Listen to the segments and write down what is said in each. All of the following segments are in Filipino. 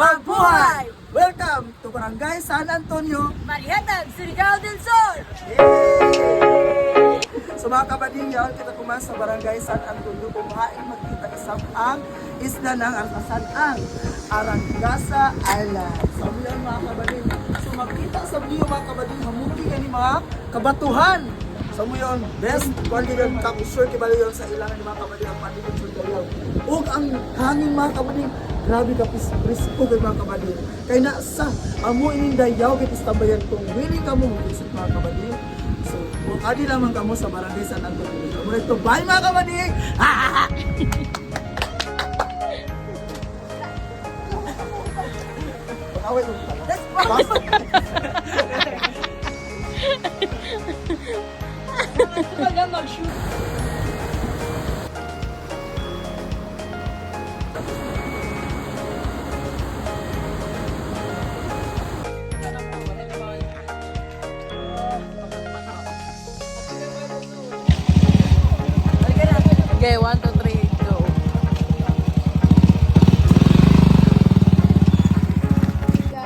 Magbuhay! Welcome to Barangay San Antonio, Marihatag, Surigao del Sur! So mga kabading, yaon kita kumas sa Barangay San Antonio kung maaaring magkita isang ang isla ng Arkasan ang Arangasa Island. So yan mga kabading, so makita sa view mga kabading, hamuti ka ni mga kabatuhan. So mo yun, best quality ng kapusur kibalo yun sa ilangan ni mga kabading ang patinig sa Dayaw. Ug ang hangin mga kabading, grabe ka presko kay mga kabading. Kay nasa amo ining Dayaw kay istambayan kung willing ka mo visit mga kabading. So, kung adi lamang kamo sa Barangay San Antonio. Muna ito, bye mga kabading! Pag-away mo pala. Kumbaga mag-shoot. Okay, 1, 2, 3, go.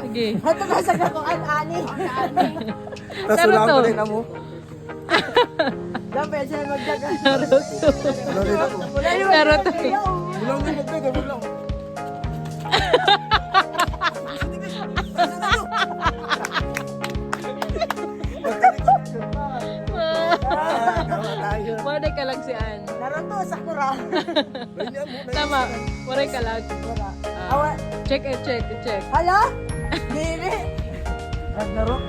Sige. Ito na sa gakuan, ani. Tapos Pero wala to. ko rin mo. Dapat siya magdaga. Wala rin ako. Pero to. Bulang din magdaga, bulang. Waray ka lang si Ann. Naroon to, sakura. Tama. Waray ka lang. Awa, Check it, check it, check. hala? Dili. Ragnarok.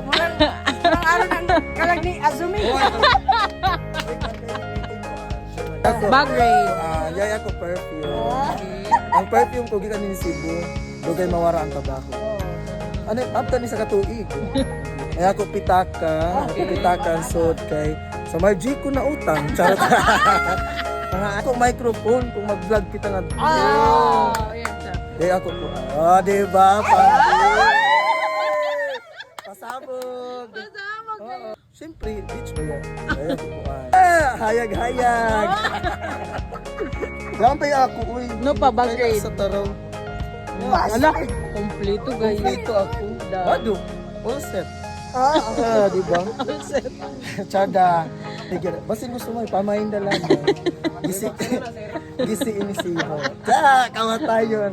Murang araw ng kalag ni Azumi. Bag raid. Yaya ko perfume. Ang perfume ko gikan ni Cebu. Dugay mawara ang tabako. Ano, after ni sa katuig. Ay ako pitaka, pitaka sud kay sa margi ko na utang. Charot. Mga ako microphone kung mag-vlog kita nga. Oh, yan siya. Ay ako po. Oh, di ba? Pasabog. Oo. Siyempre, beach ba yan? Ay ako po. Hayag-hayag. Lampay ako, uy. No pa, bag Kaya raid. sa taraw. Ala, kompleto guys. Dito ako. Wado. All set. Di ba? All set. Tsada. Sige, basin gusto mo, ipamain na lang. Gisi ini siho. Kawatayon.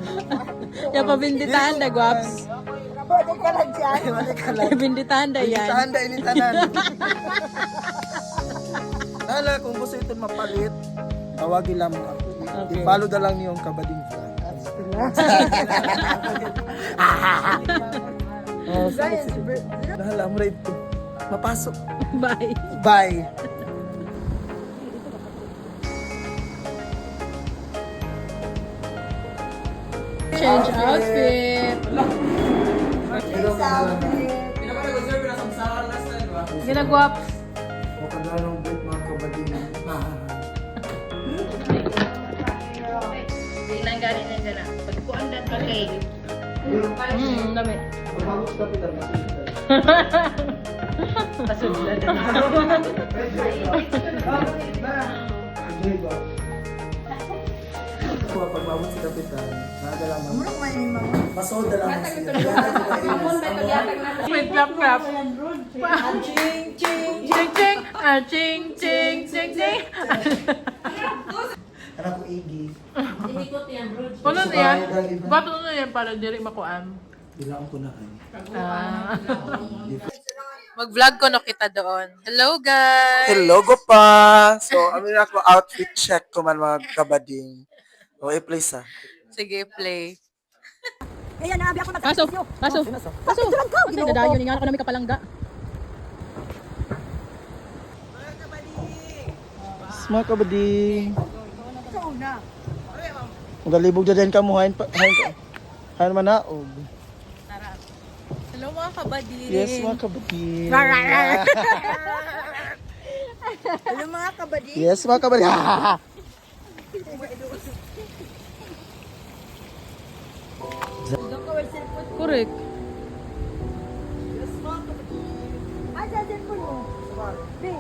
Yan, pabinditahan na, guwaps. Pwede ka lang dyan. Wala ka lang. Pabinditahan na yan. Tanda ini tanan. Nala, kung gusto ito mapalit, tawagin lang mo ako. Okay. I-follow na lang niyo yung kabading vlog. Oh, sige, sige. Nahala, mo ito. Mapasok. Bye. Bye. Change outfit. Ginagwaps. Makalarong break mga kabading. Nang galing na dyan. Pagkuan dan pa kay. Dami. Pagkakos na pita. Pasudlan. Pag mabot si Kapitan, nakadala mo. Murang may mga. Masoda lang siya. Wait, clap, clap. Ching, ching. Ching, ching. Ching, ching, ching, ching. Anak ko Iggy. Puno na yan. Bato na yan para diri makuan. Bilang ko na kayo. Mag-vlog ko no kita doon. Hello guys! Hello go pa! So, amin ako outfit check ko man mga kabading. O, i-place ah. Sige, play. Kaya naabi ako Kaso, nagkakasyo. kaso. Kaso, lang ka. Hindi na dayo ni nga ako namin kapalangga. Mga kabading. Sa una. Magalibog dyan ka mo. Hain manaog. Hello mga kabadi. Yes, mga kabading. Hello mga kabadi. Yes, mga kabading. Correct. Asa din po mo? Bin.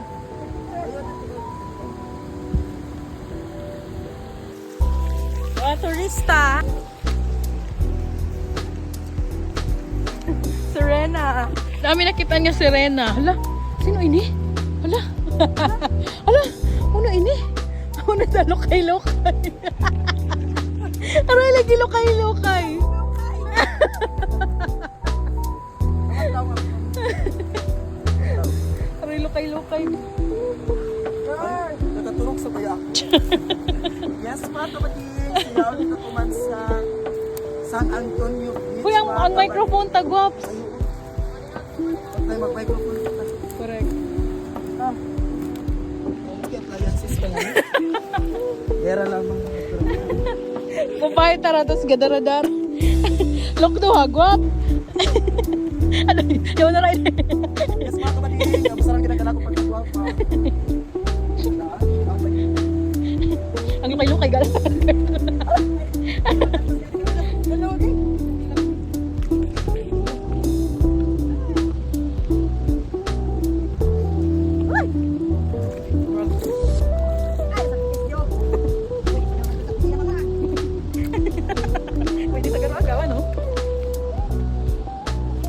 Mga turista. Rena. Dami nakita niya si Rena. Hala, sino ini? Hala. Hala, ano ini? Ano na lokay-lokay? Aray, lagi lokay-lokay. Aray, lokay-lokay. Ay, nakaturok sa bayak. Yes, mga kapatid. Siyaw dito kuman sa San Antonio Beach. Uy, ang microphone tagwaps. Ay, mag-microphone ka. Correct. Ah. Okay, appliances pa yan. Era lamang. Kumpay tara, tapos gadaradar. Look to ha, guwap. Ano yun? Yaw na rin. Yes, mga kapatid. Kamusta lang kinagala ko pag-tuwa pa. Ang lukay-lukay gala. Pwede sa garo-agaw, ano?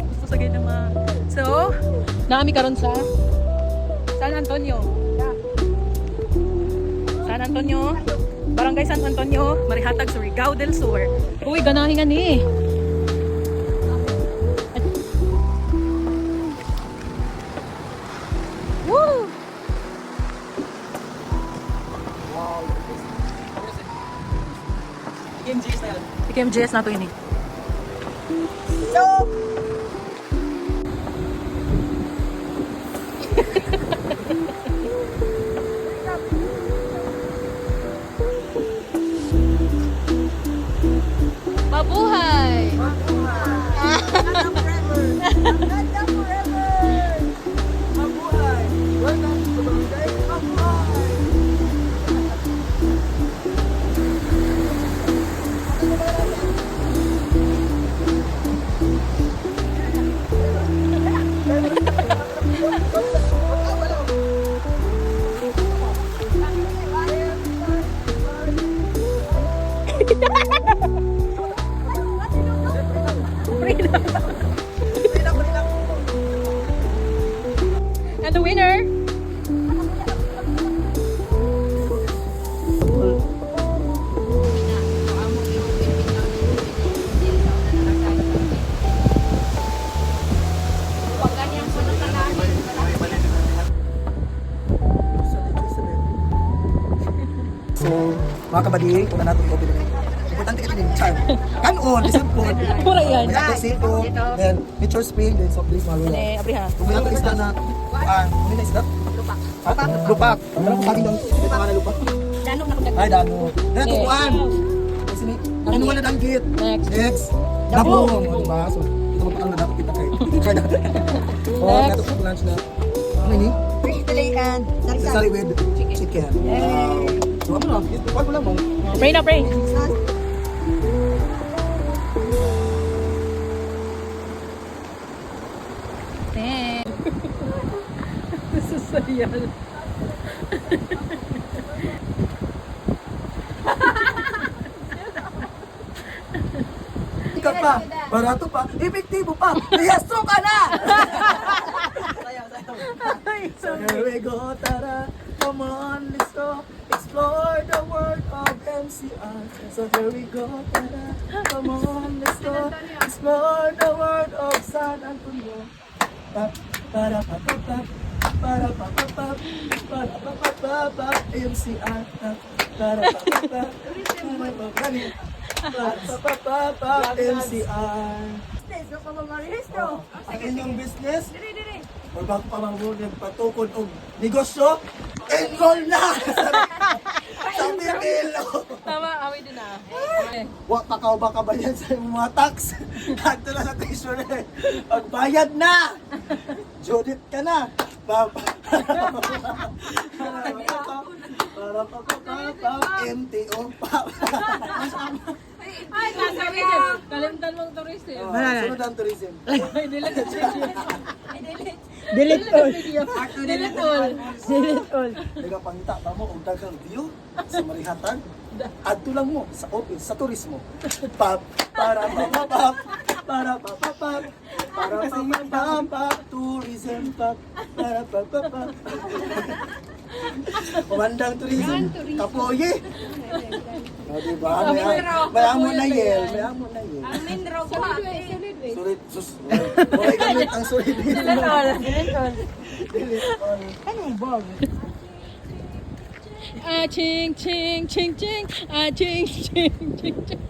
Gusto sa ganyan naman. So, naami karon sa San Antonio. San Antonio, Barangay San Antonio, Marihatag, Surigao del Sur. Uy, ganahin nga ni. Woo! PKMGS na to ini. Mabuhay! Ganda forever! Ganda forever! Mabuhay! Welcome to Barangay Mabuhay! And the winner? So, mga kabading, kung na natin ko importante ka din charm. Kanon, isang po. Pura yan. May atosito, then nature spring, then soft drinks, mga lula. Eh, abri ha. Kung may isda na, kung may isda? Lupak. Ha? Lupak. Ang meron ko sa akin ng pangalan lupak. Danong na ko Ay, dano. Then, Eh. tukuan. Kasi ni, ano wala danggit. Next. Next. Dabong. O, diba? So, ito mo pa ang nadapot kita kayo. Kaya oh, Next. nato sa lunch na. Ano ini? Fish fillet and Sari with chicken. So, ano lang, itukuan mo lang mo. Pray na, pray. Susayal. Ka pa, barato pa, epektibo pa, liyaso ka na! So here we go, tara, come on, let's go, explore the world of MCR. So here we go, tara, come on, let's go, explore the world of San Antonio. Para pa pa pa, para pa pa pa, para pa pa pa pa, MCR. Para pa pa pa, para pa pa pa, MCR. Business, no pamamaristo. Ang inyong business, o bago pa mahulog patukod o negosyo, enroll na! Sa Pipilo! Tama, away din na. Okay. Wa pakaw ba ka ba yan sa iyong mga tax? Hanto na sa treasury. Pagbayad na! Judith ka na! Para MTO pa. Ay, kalimtan mong turist eh. Sunod ang tourism. Delete Delete all. Delete all. Delete all. Nagapangita pa mo kung dagang view sa Marihatan. Adto lang mo sa office, sa turismo. Pap, para papapap, para papapap, Para pang tourism pa. Kumandang tourism. Kapoye. O, diba? Mayamo na yel. Mayamo na yel. Amin raw ko ate. Sulit. Sus. May gamit ang sulit. Anong bag? Ah, ching, ching, ching, ching. Ah, ching, ching, ching, ching.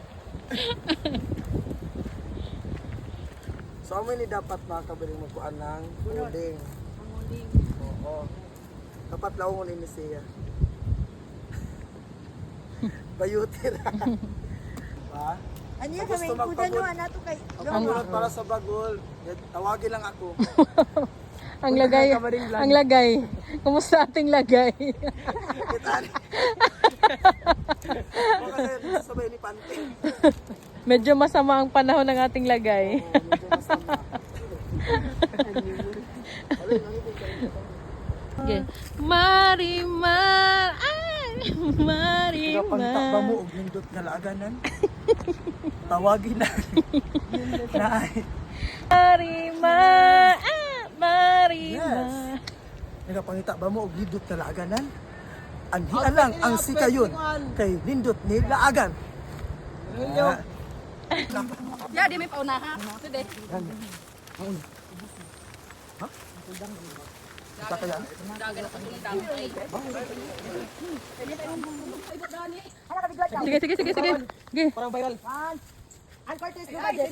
So, amoy ni dapat mga kabaling magkuhan ng uling. Oo. Dapat laungon ini siya. Bayuti ra. Diba? Ano yan Gusto kami kuda magpagod. no ato kay. Ang pagulot para sa bagol. Tawagin lang ako. Ang lagay, ang lagay. Kumusta ating lagay? Kitari. Baka kayo sabay ni Pante. Medyo masama ang panahon ng ating lagay. Medyo masama. Okay. Marimar, ay, Pagtakba Marimar. mo og nindot nga laaganan. Tawagin na. Naay. Marimar, ah, Marimar. Nagapangita ba mo og nindot nga laaganan? Anhi lang ang sikayon kay nindot ni laagan. Ah, Ya di may pauna ha. Sige. Isa kaya? Sige, sige, sige, sige. Sige. Parang viral. Uncortes no budget.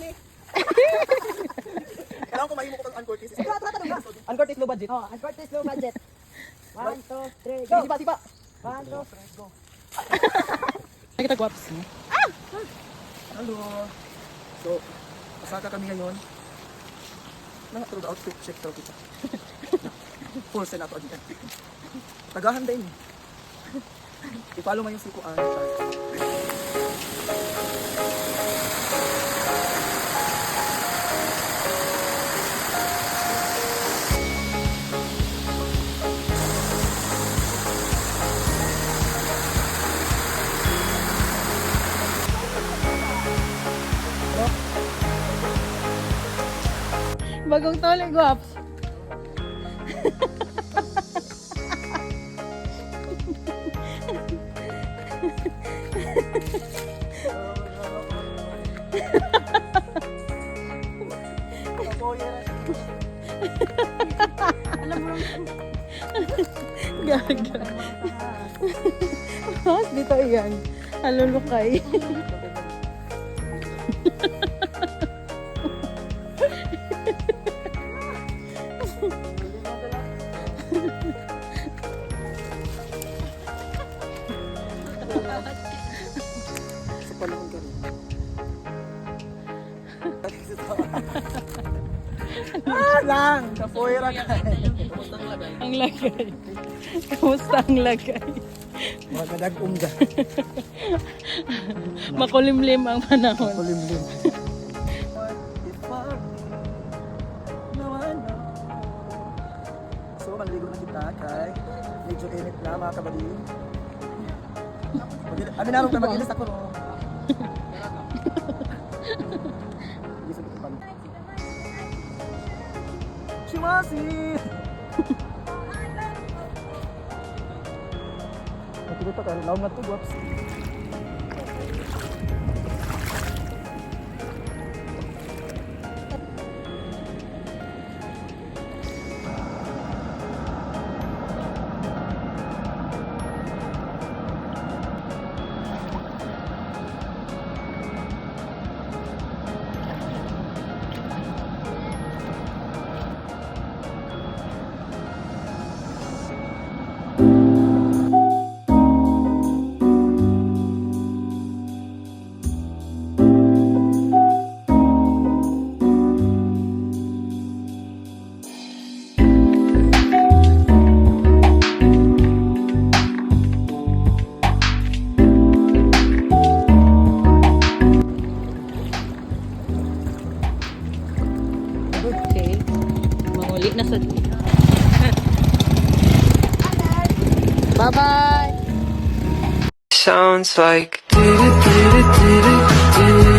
Kailangan ko mahimo ko ang uncortis. Uncortes no budget. Oh, uncortes no budget. 1 2 3 go. Sipa. 1 2 3 go. Nakita guwaps. Hello. So, pasaka kami ngayon. Nakatulog outfit check daw kita. Full set ato agad. Tagahan din. I-follow mo yung sikuan. Bagong tole guwaps. Gaga. Mas dito yan. Halulukay. Sa panahon ka rin. Lang! Kapoira ka. Ang lagay. Kamusta ang lagay? Magadag umga. Makulimlim ang panahon. Kulimlim. So, manligo na kita kay medyo init na mga kabaliw. Aminarong na mag-ilis ako no. Gising ko pa. Chimasi! Nakikita ka, laon na to, guwaps. Okay. Manguli na sa... Bye-bye! Sounds like do do do do do do.